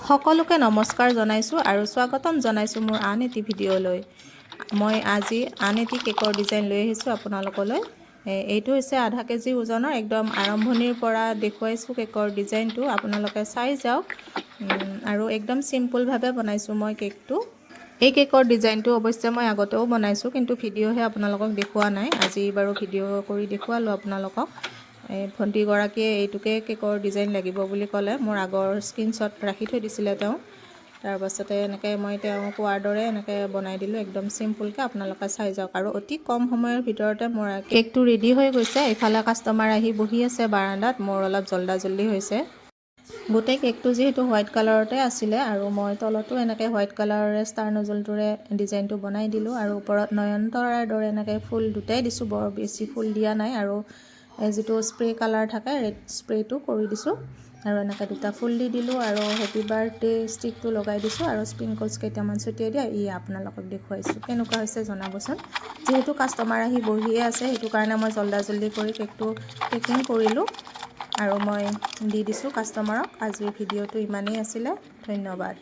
সকলোকে নমস্কাৰ জনাইছোঁ আৰু স্বাগতম জনাইছোঁ মোৰ আন এটি ভিডিঅ'লৈ। মই আজি আন এটি কেকৰ ডিজাইন লৈ আহিছোঁ আপোনালোকলৈ। এইটো হৈছে আধা কেজি ওজনৰ, একদম আৰম্ভণিৰ পৰা দেখুৱাইছোঁ কেকৰ ডিজাইনটো, আপোনালোকে চাই যাওক। আৰু একদম চিম্পুলভাৱে বনাইছোঁ মই কেকটো। এই কেকৰ ডিজাইনটো অৱশ্যে মই আগতেও বনাইছোঁ, কিন্তু ভিডিঅ'হে আপোনালোকক দেখুওৱা নাই। আজি বাৰু ভিডিঅ' কৰি দেখুৱালোঁ আপোনালোকক। ভণ্টিগৰাকীয়ে এইটোকে কেকৰ ডিজাইন লাগিব বুলি ক'লে, মোৰ আগৰ স্ক্ৰীনশ্বট ৰাখি থৈ দিছিলে তেওঁ। তাৰপাছতে এনেকৈ মই তেওঁ কোৱাৰ দৰে এনেকৈ বনাই দিলোঁ, একদম চিম্পুলকৈ। আপোনালোকে চাই যাওক। আৰু অতি কম সময়ৰ ভিতৰতে মোৰ কেকটো ৰেডি হৈ গৈছে। এইফালে কাষ্টমাৰ আহি বহি আছে বাৰান্দাত, মোৰ অলপ জল্দি হৈছে। গোটেই কেকটো যিহেতু হোৱাইট কালাৰতে আছিলে, আৰু মই তলতো এনেকৈ হোৱাইট কালাৰেৰে ষ্টাৰ নজলটোৰে ডিজাইনটো বনাই দিলোঁ। আৰু ওপৰত নয়নতৰাৰ দৰে এনেকৈ ফুল দুটাই দিছোঁ, বৰ বেছি ফুল দিয়া নাই। আৰু যিটো স্প্ৰে কালাৰ থাকে, ৰেড স্প্ৰেটো কৰি দিছোঁ। আৰু এনেকৈ দুটা ফুল দি দিলোঁ, আৰু হেপী বাৰ্থডে ষ্টিকটো লগাই দিছোঁ, আৰু স্প্ৰিংকলছ কেইটামান ছটিয়াই দিয়া। আপোনালোকক দেখুৱাইছোঁ, কেনেকুৱা হৈছে জনাবচোন। যিহেতু কাষ্টমাৰ আহি বহিয়ে আছে, সেইটো কাৰণে মই জল্দি কৰি কেকটো পেকিং কৰিলোঁ, আৰু মই দি দিছোঁ কাষ্টমাৰক। আজিৰ ভিডিঅ'টো ইমানেই আছিলে, ধন্যবাদ।